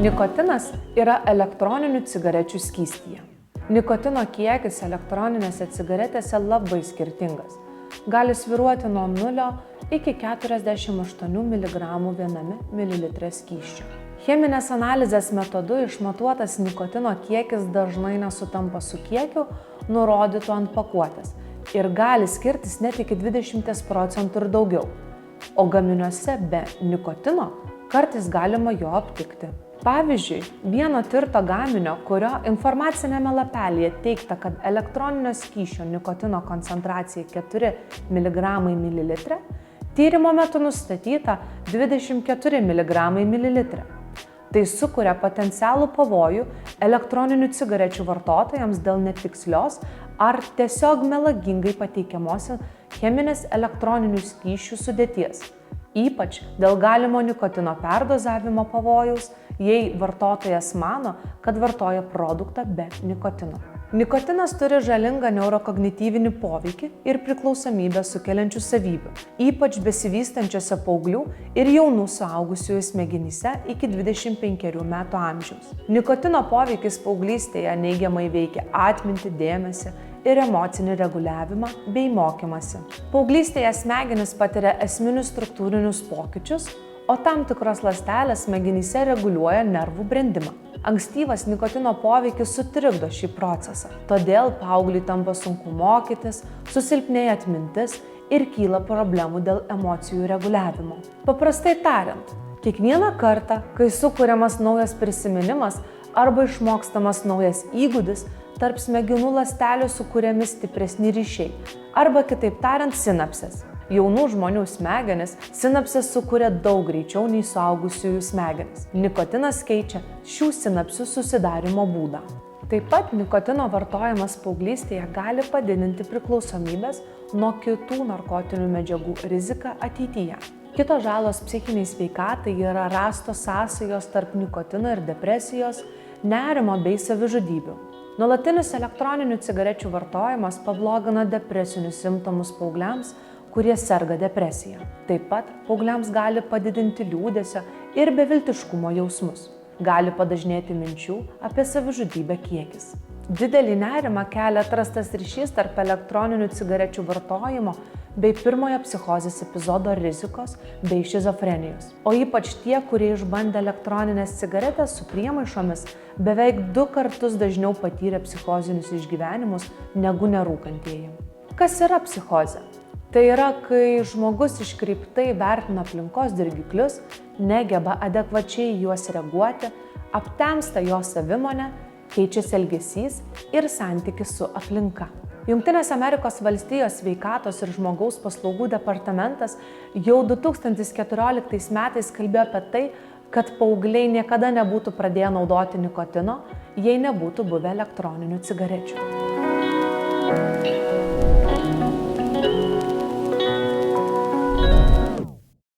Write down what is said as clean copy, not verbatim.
Nikotinas yra elektroninių cigarečių skystyje. Nikotino kiekis elektroninėse cigaretėse labai skirtingas. Gali svyruoti nuo 0 iki 48 mg viename mililitre skysčio. Cheminės analizės metodu išmatuotas nikotino kiekis dažnai nesutampa su kiekiu nurodytu ant pakuotės ir gali skirtis net iki 20% ir daugiau. O gaminiuose be nikotino kartais galima jo aptikti. Pavyzdžiui, vieno tirto gaminio, kurio informacinėme lapelyje teigta, kad elektroninio skysčio nikotino koncentracija 4 mg mililitre, tyrimo metu nustatyta 24 mg mililitre. Tai sukuria potencialų pavojų elektroninių cigarečių vartotojams dėl netikslios ar tiesiog melagingai pateikiamos cheminės elektroninių skysčių sudėties, ypač dėl galimo nikotino perdozavimo pavojaus, jei vartotojas mano, kad vartoja produktą be nikotino. Nikotinas turi žalingą neurokognityvinį poveikį ir priklausomybę sukeliančių savybių, ypač besivystančiose paauglių ir jaunų suaugusiųjų smegenyse iki 25 metų amžiaus. Nikotino poveikis paauglystėje neigiamai veikia atmintį, dėmesį ir emocinį reguliavimą bei mokymąsi. Paauglystėje smegenys patiria esminius struktūrinius pokyčius, o tam tikros ląstelės smegenyse reguliuoja nervų brendimą. Ankstyvas nikotino poveikis sutrikdo šį procesą, todėl paaugliui tampa sunku mokytis, susilpnėja atmintis ir kyla problemų dėl emocijų reguliavimo. Paprastai tariant, kiekvieną kartą, kai sukuriamas naujas prisiminimas arba išmokstamas naujas įgūdis, tarp smegenų ląstelių sukuriami stipresni ryšiai, arba kitaip tariant sinapsės. Jaunų žmonių smegenis sinapsės sukuria daug greičiau nei suaugusiųjų smegenis. Nikotinas keičia šių sinapsių susidarimo būdą. Taip pat nikotino vartojimas paauglystėje gali padidinti priklausomybės nuo kitų narkotinių medžiagų riziką ateityje. Kitos žalos psichiniai sveikatai yra rastos sąsajos tarp nikotino ir depresijos, nerimo bei savižudybių. Nuolatinis elektroninių cigarečių vartojimas pablogina depresinius simptomus paaugliams, kurie serga depresija. Taip pat paaugliams gali padidinti liūdesio ir beviltiškumo jausmus. Gali padažnėti minčių apie savižudybę kiekis. Didelį nerimą kelia atrastas ryšys tarp elektroninių cigarečių vartojimo bei pirmojo psichozės epizodo rizikos bei šizofrenijos. O ypač tie, kurie išbandė elektroninės cigaretės su priemaišomis, beveik 2 kartus dažniau patyrė psichozinius išgyvenimus negu nerūkantieji. Kas yra psichozė? Tai yra, kai žmogus iškreiptai vertina aplinkos dirgiklius, negeba adekvačiai juos reaguoti, aptemsta jo savimonė, keičiasi elgesys ir santykis su aplinka. Jungtinės Amerikos valstijos sveikatos ir žmogaus paslaugų departamentas jau 2014 metais kalbėjo apie tai, kad paaugliai niekada nebūtų pradėję naudoti nikotino, jei nebūtų buvę elektroninių cigarečių.